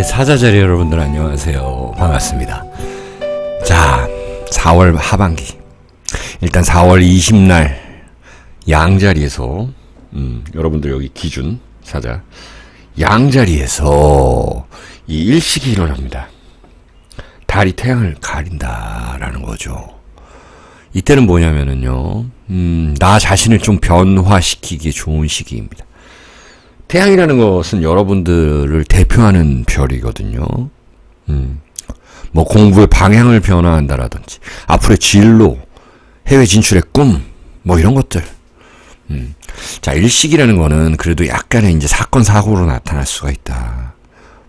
사자자리 여러분들 안녕하세요. 반갑습니다. 자, 4월 하반기. 일단 4월 20날 양자리에서 여러분들 여기 기준 사자 양자리에서 이 일식이 일어납니다. 달이 태양을 가린다라는 거죠. 이때는 뭐냐면은요, 나 자신을 좀 변화시키기에 좋은 시기입니다. 태양이라는 것은 여러분들을 대표하는 별이거든요. 뭐 공부의 방향을 변화한다라든지, 앞으로의 진로, 해외 진출의 꿈, 뭐 이런 것들. 자, 일식이라는 거는 그래도 약간의 이제 사건, 사고로 나타날 수가 있다.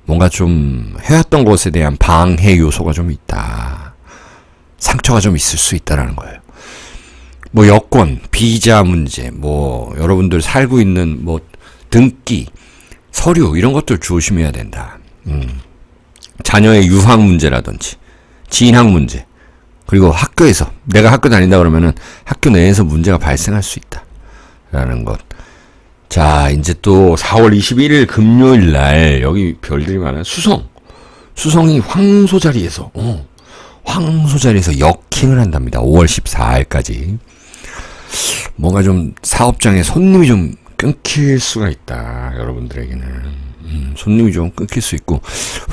뭔가 좀 해왔던 것에 대한 방해 요소가 좀 있다. 상처가 좀 있을 수 있다라는 거예요. 뭐 여권, 비자 문제, 뭐 여러분들 살고 있는 뭐 등기, 서류 이런 것들 조심해야 된다. 자녀의 유학 문제라든지 진학 문제, 그리고 학교에서 내가 학교 다닌다 그러면은 학교 내에서 문제가 발생할 수 있다라는 것. 자, 이제 또 4월 21일 금요일 날 여기 별들이 많아요. 수성이 황소 자리에서 역행을 한답니다. 5월 14일까지. 뭔가 좀 사업장에 손님이 좀 끊길 수가 있다. 여러분들에게는 손님이 좀 끊길 수 있고,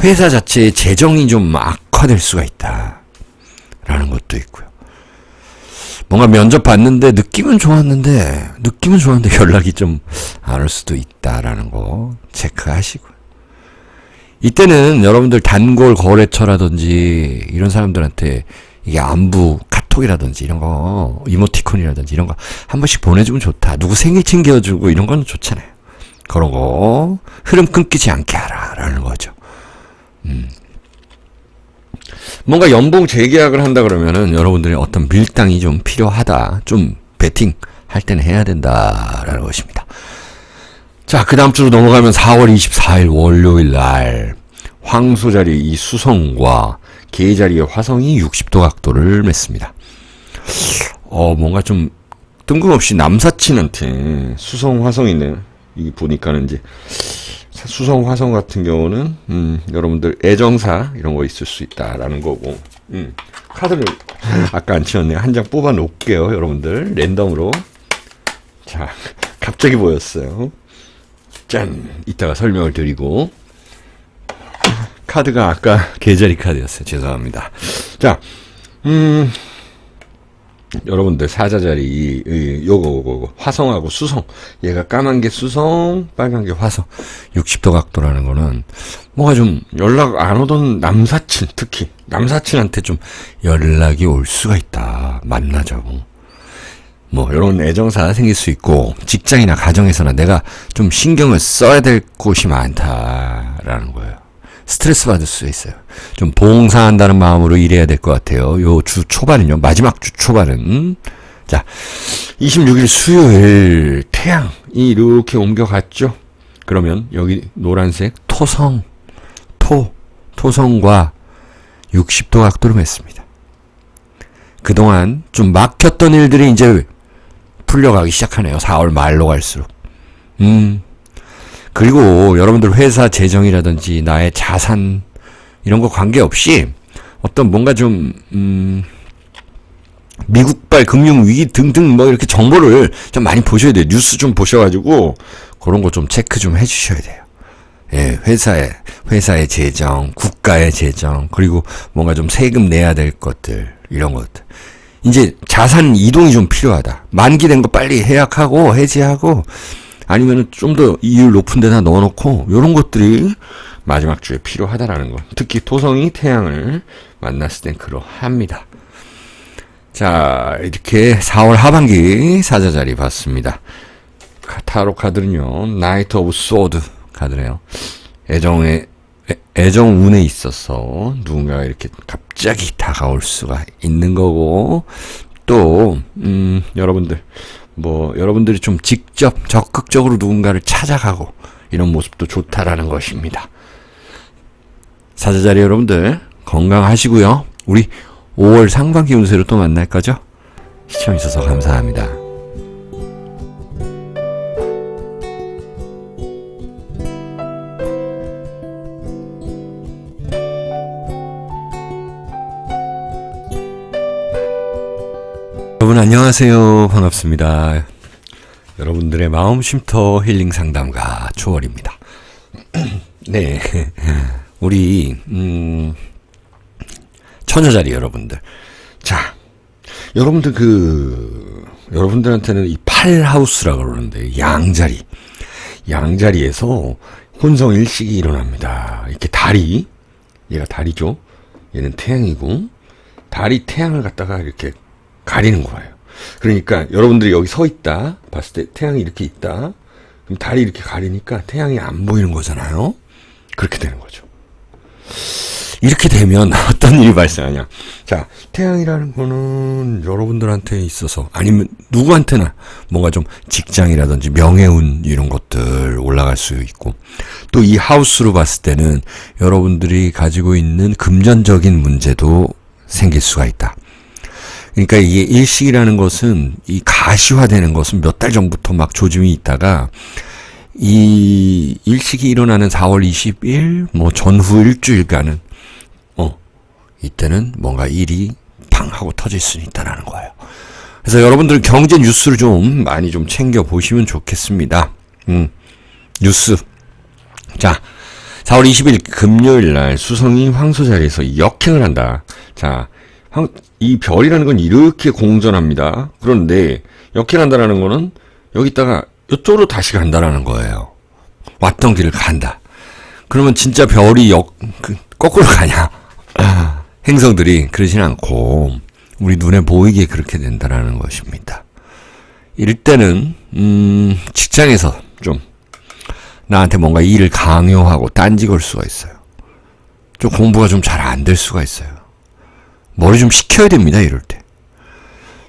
회사 자체의 재정이 좀 악화될 수가 있다 라는 것도 있고요. 뭔가 면접 봤는데 느낌은 좋았는데 연락이 좀 안 올 수도 있다라는 거 체크하시고요. 이때는 여러분들 단골 거래처라든지 이런 사람들한테 이게 안부 카톡이라든지 이런 거, 이모티콘이라든지 이런 거 한 번씩 보내주면 좋다. 누구 생일 챙겨주고 이런 건 좋잖아요. 그런 거 흐름 끊기지 않게 하라라는 거죠. 뭔가 연봉 재계약을 한다 그러면은 여러분들의 어떤 밀당이 좀 필요하다. 좀 베팅 할 때는 해야 된다라는 것입니다. 자, 그 다음 주로 넘어가면 4월 24일 월요일 날 황소 자리 이 수성과 개 자리의 화성이 60도 각도를 맺습니다. 뭔가 좀 뜬금없이 남사친한테 수성 화성이네. 이 보니까는 이제 수성 화성 같은 경우는 여러분들 애정사 이런 거 있을 수 있다라는 거고, 카드를 아까 안 치웠네요. 한 장 뽑아 놓을게요. 여러분들 랜덤으로. 자, 갑자기 보였어요. 짠! 이따가 설명을 드리고. 카드가 아까 계자리 카드였어요. 죄송합니다. 자, 여러분들 사자자리 요거 화성하고 수성, 얘가 까만 게 수성, 빨간 게 화성, 60도 각도라는 거는 뭔가 좀 연락 안 오던 남사친, 특히 남사친한테 좀 연락이 올 수가 있다. 만나자고. 뭐 이런 애정사가 생길 수 있고, 직장이나 가정에서나 내가 좀 신경을 써야 될 곳이 많다라는 거예요. 스트레스 받을 수 있어요. 좀 봉사한다는 마음으로 일해야 될 것 같아요. 요 주 초반은요. 마지막 주 초반은. 자, 26일 수요일 태양이 이렇게 옮겨갔죠. 그러면 여기 노란색 토성과 60도 각도를 맺습니다. 그동안 좀 막혔던 일들이 이제 풀려가기 시작하네요. 4월 말로 갈수록. 그리고 여러분들 회사 재정이라든지 나의 자산 이런 거 관계없이 어떤 뭔가 좀 미국발 금융위기 등등 뭐 이렇게 정보를 좀 많이 보셔야 돼요. 뉴스 좀 보셔가지고 그런 거 좀 체크 좀 해주셔야 돼요. 예, 회사의 재정, 국가의 재정, 그리고 뭔가 좀 세금 내야 될 것들, 이런 것들. 이제 자산 이동이 좀 필요하다. 만기된 거 빨리 해약하고 해지하고, 아니면은 좀 더 이율 높은 데다 넣어놓고, 요런 것들이 마지막 주에 필요하다라는 거. 특히 토성이 태양을 만났을 땐 그러합니다. 자, 이렇게 4월 하반기 사자자리 봤습니다. 타로 카드는요, 나이트 오브 소드 카드네요. 애정운에 있어서 누군가가 이렇게 갑자기 다가올 수가 있는 거고, 또 여러분들이 좀 직접 적극적으로 누군가를 찾아가고 이런 모습도 좋다라는 것입니다. 사자자리 여러분들 건강하시고요. 우리 5월 상반기 운세로 또 만날 거죠? 시청해주셔서 감사합니다. 여러분 안녕하세요. 반갑습니다. 여러분들의 마음 쉼터 힐링 상담가 초월입니다. 네, 우리 처녀자리 여러분들, 자, 여러분들 여러분들한테는 이 팔하우스라고 그러는데 양자리에서 혼성 일식이 일어납니다. 이렇게 달이, 얘가 달이죠. 얘는 태양이고, 달이 태양을 갖다가 이렇게 가리는 거예요. 그러니까 여러분들이 여기 서 있다 봤을 때 태양이 이렇게 있다, 그럼 달이 이렇게 가리니까 태양이 안 보이는 거잖아요. 그렇게 되는 거죠. 이렇게 되면 어떤 일이 발생하냐. 자, 태양이라는 거는 여러분들한테 있어서, 아니면 누구한테나 뭔가 좀 직장이라든지 명예운 이런 것들 올라갈 수 있고, 또 이 하우스로 봤을 때는 여러분들이 가지고 있는 금전적인 문제도 생길 수가 있다. 그러니까 이게 일식이라는 것은, 이 가시화되는 것은 몇 달 전부터 막 조짐이 있다가, 이 일식이 일어나는 4월 20일 뭐 전후 일주일간은 이때는 뭔가 일이 팡 하고 터질 수 있다라는 거예요. 그래서 여러분들 경제 뉴스를 좀 많이 좀 챙겨 보시면 좋겠습니다. 뉴스. 자, 4월 20일 금요일 날 수성이 황소 자리에서 역행을 한다. 자, 이 별이라는 건 이렇게 공전합니다. 그런데 역행한다라는 거는 여기다가 이쪽으로 다시 간다라는 거예요. 왔던 길을 간다. 그러면 진짜 별이 거꾸로 가냐? 행성들이 그러진 않고 우리 눈에 보이게 그렇게 된다라는 것입니다. 이럴 때는 직장에서 좀 나한테 뭔가 일을 강요하고 딴지 걸 수가 있어요. 좀 공부가 좀 잘 안 될 수가 있어요. 머리 좀 식혀야 됩니다. 이럴 때.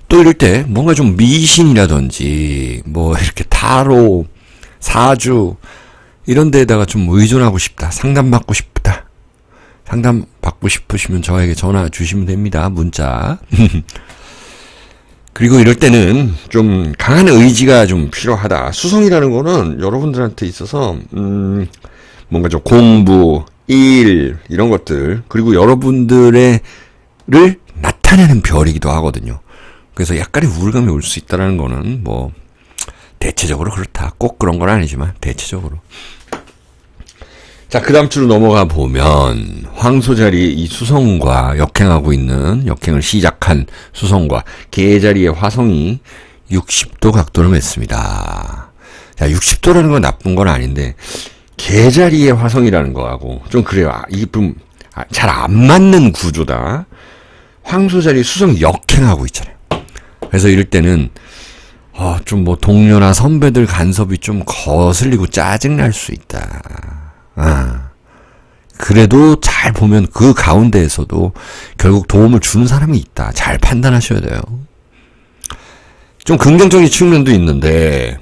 또 이럴 때 뭔가 좀 미신이라든지 뭐 이렇게 타로, 사주 이런 데에다가 좀 의존하고 싶다. 상담받고 싶다. 상담 받고 싶으시면 저에게 전화 주시면 됩니다. 문자. 그리고 이럴 때는 좀 강한 의지가 좀 필요하다. 수성이라는 거는 여러분들한테 있어서 뭔가 좀 공부, 일 이런 것들, 그리고 여러분들을 나타내는 별이기도 하거든요. 그래서 약간의 우울감이 올 수 있다는 거는 뭐 대체적으로 그렇다. 꼭 그런 건 아니지만 대체적으로. 자, 그 다음 주로 넘어가 보면 황소 자리에 이 수성과 역행을 시작한 수성과 개 자리의 화성이 60도 각도를 맺습니다. 자, 60도라는 건 나쁜 건 아닌데 개 자리의 화성이라는 거하고 좀 그래요. 이게 좀 잘 안 맞는 구조다. 황소 자리 수성 역행하고 있잖아요. 그래서 이럴 때는 좀 뭐 동료나 선배들 간섭이 좀 거슬리고 짜증날 수 있다. 그래도 잘 보면 그 가운데에서도 결국 도움을 주는 사람이 있다. 잘 판단하셔야 돼요. 좀 긍정적인 측면도 있는데,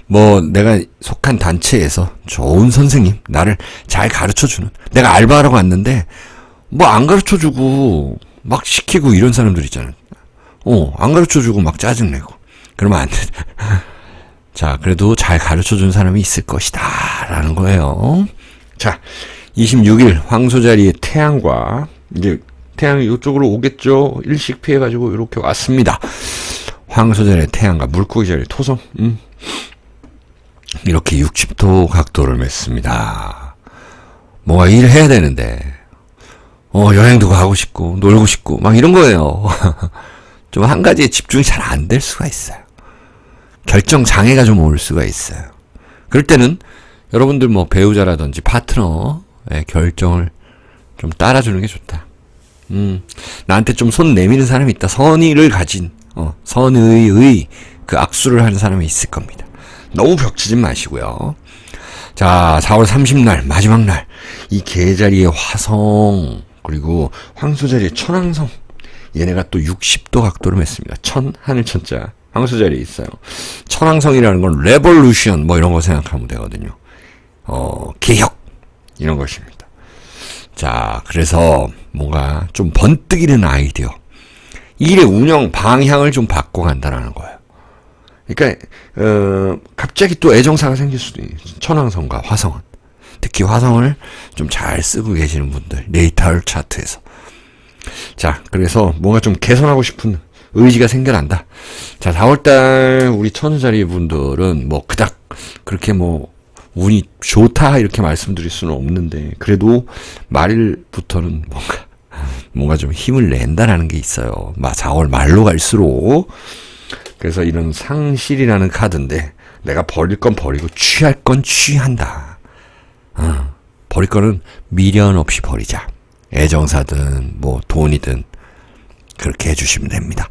뭐 내가 속한 단체에서 좋은 선생님, 나를 잘 가르쳐주는, 내가 알바하러 갔는데 뭐 안 가르쳐주고 막 시키고 이런 사람들 있잖아요. 안 가르쳐주고 막 짜증내고 그러면 안 돼. 자, 그래도 잘 가르쳐준 사람이 있을 것이다 라는 거예요. 자, 26일 황소 자리에 태양과, 이제 태양이 이쪽으로 오겠죠. 일식 피해가지고 이렇게 왔습니다. 황소 자리에 태양과 물고기 자리에 토성, 이렇게 60도 각도를 맺습니다. 뭔가 일을 해야 되는데 여행도 가고 싶고 놀고 싶고 막 이런 거예요. 좀 한 가지에 집중이 잘 안 될 수가 있어요. 결정 장애가 좀 올 수가 있어요. 그럴 때는 여러분들 뭐 배우자라든지 파트너의 결정을 좀 따라주는 게 좋다. 나한테 좀 손 내미는 사람이 있다. 선의를 가진, 선의의 그 악수를 하는 사람이 있을 겁니다. 너무 벽치지 마시고요. 자, 4월 30날, 마지막 날, 이 개자리의 화성, 그리고 황소 자리의 천왕성, 얘네가 또 60도 각도를 맺습니다. 하늘 천자, 황소 자리에 있어요. 천왕성이라는 건 레볼루션, 뭐 이런 거 생각하면 되거든요. 개혁, 이런 것입니다. 자, 그래서 뭔가 좀 번뜩이는 아이디어, 일의 운영 방향을 좀 바꿔간다는 거예요. 그러니까 갑자기 또 애정사가 생길 수도 있어요. 천왕성과 화성은. 특히 화성을 좀 잘 쓰고 계시는 분들, 네이탈 차트에서. 자, 그래서 뭔가 좀 개선하고 싶은 의지가 생겨난다. 자, 4월달 우리 천자리 분들은 뭐 그닥 그렇게 뭐 운이 좋다 이렇게 말씀드릴 수는 없는데 그래도 말일부터는 뭔가 좀 힘을 낸다라는 게 있어요. 4월 말로 갈수록. 그래서 이런 상실이라는 카드인데 내가 버릴 건 버리고 취할 건 취한다. 버릴 거는 미련 없이 버리자. 애정사든 뭐 돈이든 그렇게 해주시면 됩니다.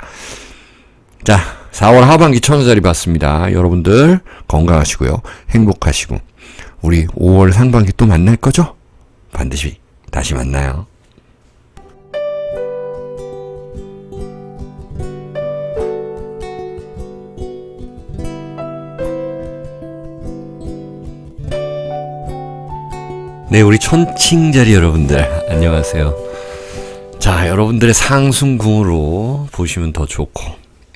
자, 4월 하반기 천사자리 봤습니다. 여러분들 건강하시고요. 행복하시고 우리 5월 상반기 또 만날 거죠? 반드시 다시 만나요. 네, 우리 천칭자리 여러분들 안녕하세요. 자, 여러분들의 상승궁으로 보시면 더 좋고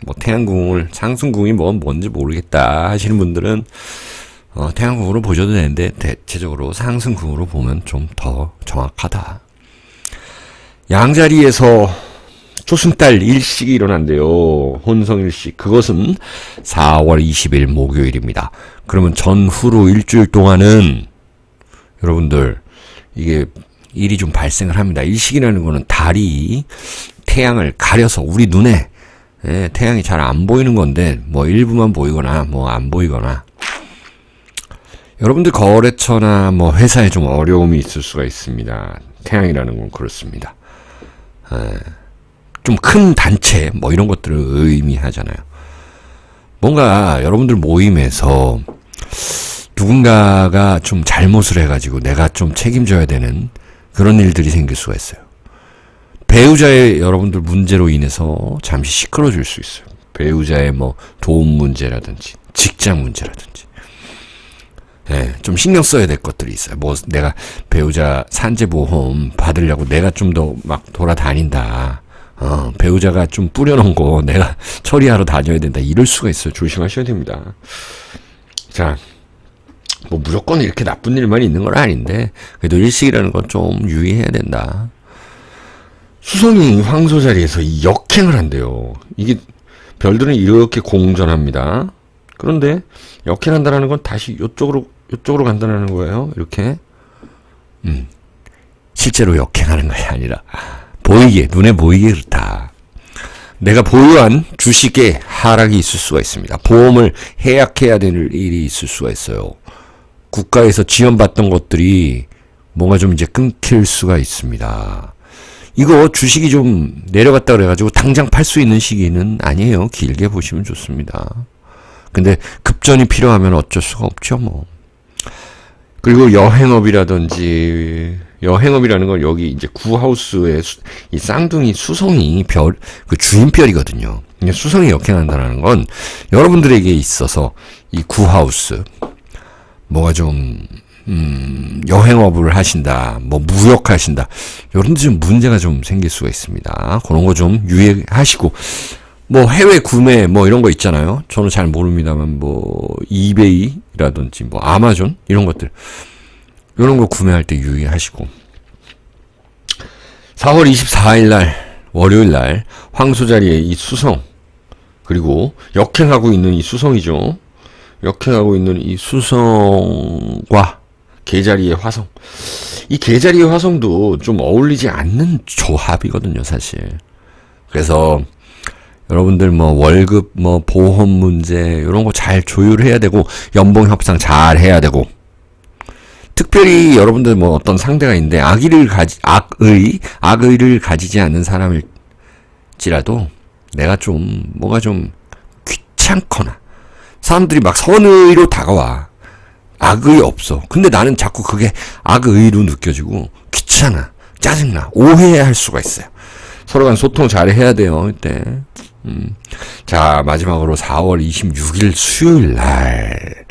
뭐 태양궁을 상승궁이 뭔지 모르겠다 하시는 분들은 태양궁으로 보셔도 되는데 대체적으로 상승궁으로 보면 좀 더 정확하다. 양자리에서 초승달 일식이 일어난대요. 혼성일식. 그것은 4월 20일 목요일입니다. 그러면 전후로 일주일 동안은 여러분들 이게 일이 좀 발생을 합니다. 일식이라는 거는 달이 태양을 가려서 우리 눈에 태양이 잘 안 보이는 건데 뭐 일부만 보이거나 뭐 안 보이거나 여러분들 거래처나 뭐 회사에 좀 어려움이 있을 수가 있습니다. 태양이라는 건 그렇습니다. 좀 큰 단체 뭐 이런 것들을 의미하잖아요. 뭔가 여러분들 모임에서 누군가가 좀 잘못을 해가지고 내가 좀 책임져야 되는 그런 일들이 생길 수가 있어요. 배우자의 여러분들 문제로 인해서 잠시 시끄러질 수 있어요. 배우자의 뭐 도움 문제라든지 직장 문제라든지 좀 신경 써야 될 것들이 있어요. 뭐 내가 배우자 산재보험 받으려고 내가 좀 더 막 돌아다닌다. 배우자가 좀 뿌려놓은 거 내가 처리하러 다녀야 된다. 이럴 수가 있어요. 조심하셔야 됩니다. 자, 뭐 무조건 이렇게 나쁜 일만 있는 건 아닌데 그래도 일식이라는 건 좀 유의해야 된다. 수성이 황소 자리에서 역행을 한대요. 이게 별들은 이렇게 공전합니다. 그런데 역행한다는 건 다시 요쪽으로 간다는 거예요. 이렇게 실제로 역행하는 것이 아니라 보이게 눈에 보이게 그렇다. 내가 보유한 주식에 하락이 있을 수가 있습니다. 보험을 해약해야 될 일이 있을 수가 있어요. 국가에서 지원받던 것들이 뭔가 좀 이제 끊길 수가 있습니다. 이거 주식이 좀 내려갔다 그래가지고 당장 팔 수 있는 시기는 아니에요. 길게 보시면 좋습니다. 근데 급전이 필요하면 어쩔 수가 없죠, 뭐. 그리고 여행업이라든지, 여행업이라는 건 여기 이제 구하우스에 이 쌍둥이 수성이 그 주인별이거든요. 수성이 역행한다는 건 여러분들에게 있어서 이 구하우스, 뭐가 좀, 여행업을 하신다, 뭐 무역하신다, 이런 데 좀 문제가 좀 생길 수가 있습니다. 그런 거 좀 유의하시고, 뭐 해외 구매 뭐 이런 거 있잖아요. 저는 잘 모릅니다만 뭐 이베이라든지 뭐 아마존 이런 것들, 이런 거 구매할 때 유의하시고. 4월 24일 날 월요일 날 황소 자리에 이 수성, 그리고 역행하고 있는 이 수성이죠. 역행하고 있는 이 수성과 계자리의 화성. 이 계자리의 화성도 좀 어울리지 않는 조합이거든요, 사실. 그래서 여러분들 뭐 월급 뭐 보험 문제 이런 거 잘 조율해야 되고 연봉 협상 잘 해야 되고, 특별히 여러분들 뭐 어떤 상대가 있는데 악의를 가지지 않는 사람일지라도 내가 좀 뭐가 좀 귀찮거나 사람들이 막 선의로 다가와. 악의 없어. 근데 나는 자꾸 그게 악의로 느껴지고 귀찮아, 짜증나, 오해할 수가 있어요. 서로 간 소통 잘 해야 돼요, 이때. 자, 마지막으로 4월 26일 수요일 날.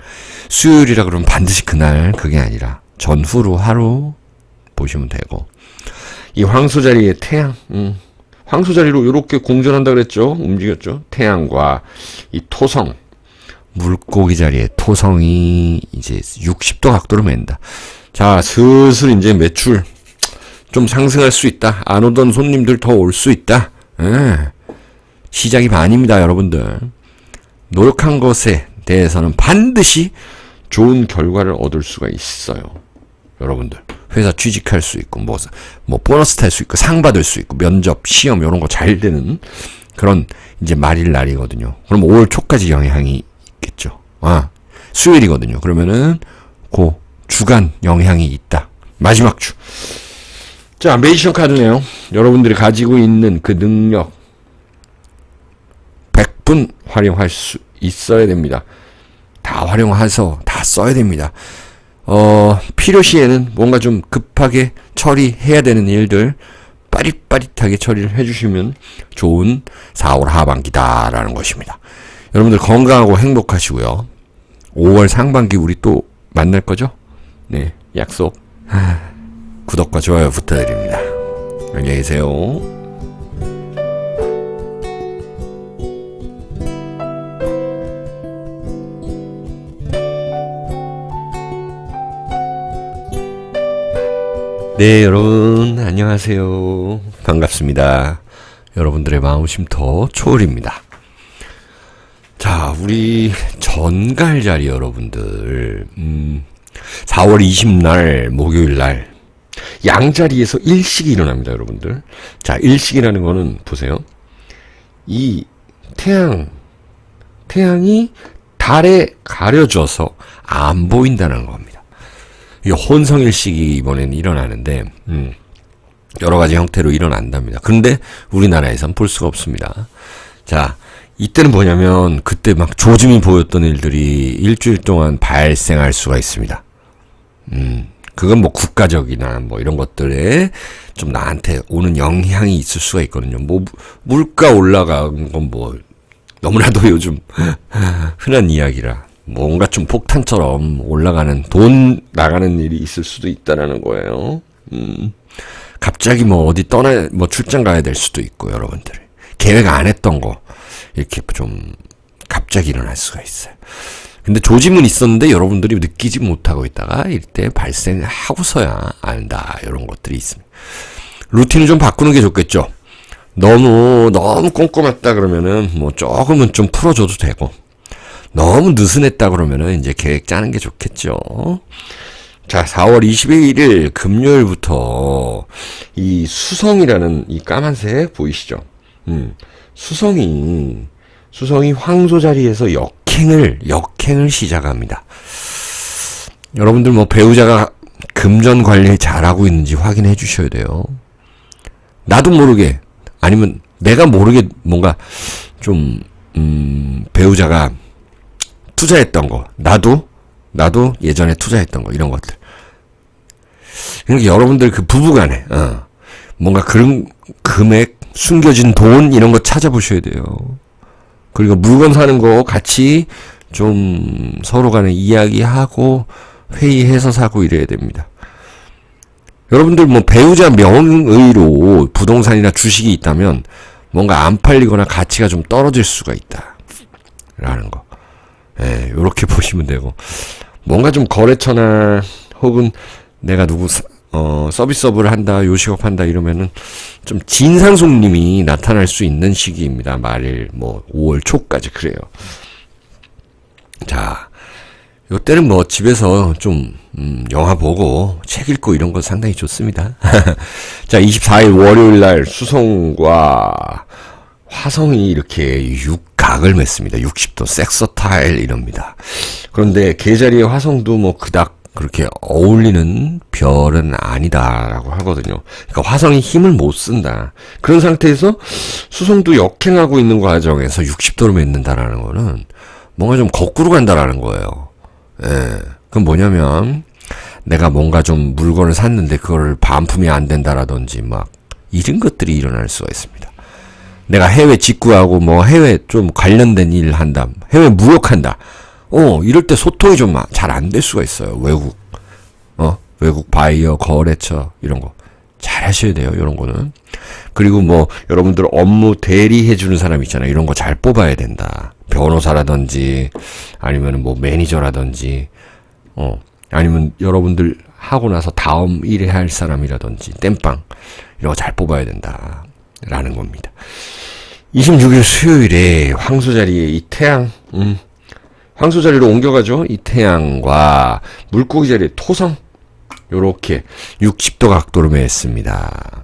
수요일이라 그러면 반드시 그날, 그게 아니라 전후로 하루 보시면 되고. 이 황소 자리에 태양, 황소 자리로 이렇게 공전한다 그랬죠? 움직였죠? 태양과 이 토성. 물고기 자리에 토성이 이제 60도 각도로 맨다. 자, 슬슬 이제 매출 좀 상승할 수 있다. 안 오던 손님들 더 올 수 있다. 시작이 반입니다, 여러분들. 노력한 것에 대해서는 반드시 좋은 결과를 얻을 수가 있어요. 여러분들. 회사 취직할 수 있고, 뭐 보너스 탈 수 있고, 상 받을 수 있고, 면접, 시험, 이런 거 잘 되는 그런 이제 말일 날이거든요. 그럼 5월 초까지 영향이 있겠죠. 수요일이거든요. 그러면은, 주간 영향이 있다. 마지막 주. 자, 매지션 카드네요. 여러분들이 가지고 있는 그 능력 100분 활용할 수 있어야 됩니다. 다 활용해서 다 써야 됩니다. 필요시에는 뭔가 좀 급하게 처리해야 되는 일들 빠릿빠릿하게 처리를 해주시면 좋은 4월 하반기다라는 것입니다. 여러분들 건강하고 행복하시고요. 5월 상반기 우리 또 만날 거죠? 네, 약속. 구독과 좋아요 부탁드립니다. 안녕히 계세요. 네, 여러분 안녕하세요. 반갑습니다. 여러분들의 마음쉼터 초월입니다. 자, 우리 전갈자리 여러분들 4월 20날 목요일날 양자리에서 일식이 일어납니다, 여러분들. 자, 일식이라는 거는 보세요. 이 태양이 달에 가려져서 안 보인다는 겁니다. 이 혼성일식이 이번에는 일어나는데 여러 가지 형태로 일어난답니다. 그런데 우리나라에선 볼 수가 없습니다. 자, 이때는 뭐냐면 그때 막 조짐이 보였던 일들이 일주일 동안 발생할 수가 있습니다. 그건 뭐 국가적이나 뭐 이런 것들에 좀 나한테 오는 영향이 있을 수가 있거든요. 뭐 물가 올라간 건 뭐 너무나도 요즘 흔한 이야기라 뭔가 좀 폭탄처럼 올라가는 돈 나가는 일이 있을 수도 있다라는 거예요. 갑자기 뭐 어디 뭐 출장 가야 될 수도 있고 여러분들 계획 안 했던 거 이렇게 좀 갑자기 일어날 수가 있어요. 근데 조짐은 있었는데 여러분들이 느끼지 못하고 있다가 이때 발생하고서야 안다. 이런 것들이 있습니다. 루틴을 좀 바꾸는 게 좋겠죠. 너무 꼼꼼했다 그러면은 뭐 조금은 좀 풀어줘도 되고 너무 느슨했다 그러면은 이제 계획 짜는 게 좋겠죠. 자, 4월 22일 금요일부터 이 수성이라는 이 까만색 보이시죠? 수성이 황소 자리에서 역행을 시작합니다. 여러분들 뭐 배우자가 금전 관리 잘하고 있는지 확인해 주셔야 돼요. 나도 모르게 아니면 내가 모르게 뭔가 좀 배우자가 투자했던 거 나도 예전에 투자했던 거 이런 것들. 그러니까 여러분들 그 부부간에 뭔가 그런 금액 숨겨진 돈 이런 거 찾아보셔야 돼요. 그리고 물건 사는 거 같이 좀 서로 간에 이야기하고 회의해서 사고 이래야 됩니다. 여러분들 뭐 배우자 명의로 부동산이나 주식이 있다면 뭔가 안 팔리거나 가치가 좀 떨어질 수가 있다. 라는 거. 예, 요렇게 보시면 되고. 뭔가 좀 거래처나 혹은 내가 서비스업을 한다, 요식업 한다 이러면은 좀 진상손님이 나타날 수 있는 시기입니다. 말일 뭐 5월 초까지 그래요. 자, 요때는 뭐 집에서 좀 영화 보고 책 읽고 이런 거 상당히 좋습니다. 자, 24일 월요일 날 수성과 화성이 이렇게 육각을 맺습니다. 60도 섹서타일 이럽니다. 그런데 계자리의 화성도 뭐 그닥 그렇게 어울리는 별은 아니다라고 하거든요. 그러니까 화성이 힘을 못 쓴다. 그런 상태에서 수성도 역행하고 있는 과정에서 60도를 맺는다라는 거는 뭔가 좀 거꾸로 간다라는 거예요. 예. 그건 뭐냐면 내가 뭔가 좀 물건을 샀는데 그거를 반품이 안 된다라든지 막 이런 것들이 일어날 수가 있습니다. 내가 해외 직구하고 뭐 해외 좀 관련된 일 한다. 해외 무역한다. 이럴 때 소통이 좀 잘 안 될 수가 있어요. 외국 바이어, 거래처, 이런 거. 잘 하셔야 돼요, 이런 거는. 그리고 뭐, 여러분들 업무 대리해주는 사람 있잖아요. 이런 거 잘 뽑아야 된다. 변호사라든지, 아니면 뭐 매니저라든지, 아니면 여러분들 하고 나서 다음 일에 할 사람이라든지, 땜빵. 이런 거 잘 뽑아야 된다. 라는 겁니다. 26일 수요일에 황소 자리에 이 태양, 황소 자리로 옮겨가죠. 이 태양과 물고기 자리에 토성, 요렇게 60도 각도로 매했습니다.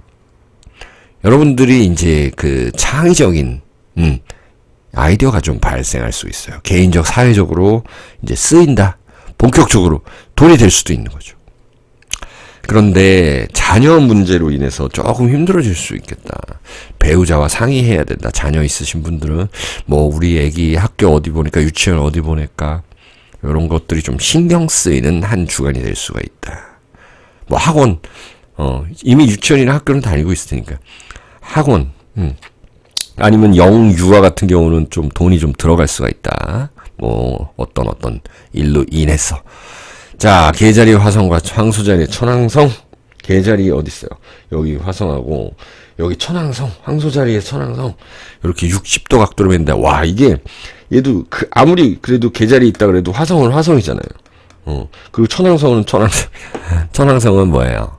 여러분들이 이제 그 창의적인, 아이디어가 좀 발생할 수 있어요. 개인적, 사회적으로 이제 쓰인다. 본격적으로 돈이 될 수도 있는 거죠. 그런데 자녀 문제로 인해서 조금 힘들어질 수 있겠다. 배우자와 상의해야 된다. 자녀 있으신 분들은 뭐 우리 애기 학교 어디 보낼까, 유치원 어디 보낼까, 이런 것들이 좀 신경 쓰이는 한 주간이 될 수가 있다. 뭐 학원, 이미 유치원이나 학교는 다니고 있을 테니까 학원, 아니면 영유아 같은 경우는 좀 돈이 좀 들어갈 수가 있다. 뭐 어떤 일로 인해서. 자, 개자리 화성과 황소 자리 천왕성. 개자리 어디 있어요? 여기 화성하고 여기 천왕성, 황소 자리에 천왕성. 이렇게 60도 각도로 밴다. 와, 이게 얘도 아무리 그래도 개자리 있다 그래도 화성은 화성이잖아요. 그리고 천왕성은 천왕성. 천왕성은 뭐예요?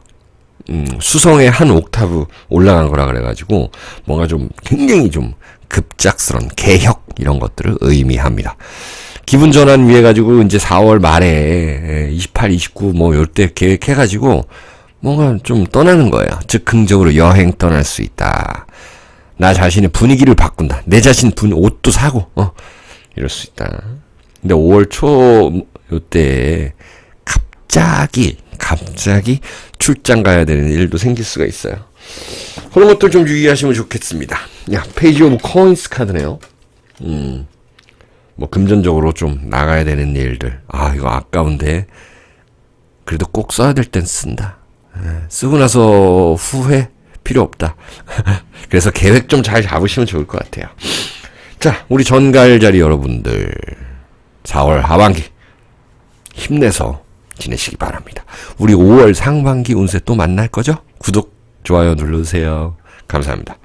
수성의 한 옥타브 올라간 거라 그래가지고 뭔가 좀 굉장히 좀 급작스런 개혁 이런 것들을 의미합니다. 기분 전환 위해 가지고 이제 4월 말에 28, 29 뭐 요때 계획해가지고 뭔가 좀 떠나는 거예요. 즉흥적으로 여행 떠날 수 있다. 나 자신의 분위기를 바꾼다. 내 자신 옷도 사고 이럴 수 있다. 근데 5월 초 요때 갑자기 출장 가야 되는 일도 생길 수가 있어요. 그런 것들 좀 유의하시면 좋겠습니다. 야, 페이지 오브 코인스 카드네요. 뭐 금전적으로 좀 나가야 되는 일들. 아, 이거 아까운데 그래도 꼭 써야 될 땐 쓴다. 쓰고 나서 후회 필요 없다. 그래서 계획 좀 잘 잡으시면 좋을 것 같아요. 자, 우리 전갈자리 여러분들 4월 하반기 힘내서 지내시기 바랍니다. 우리 5월 상반기 운세 또 만날 거죠? 구독, 좋아요 눌러주세요. 감사합니다.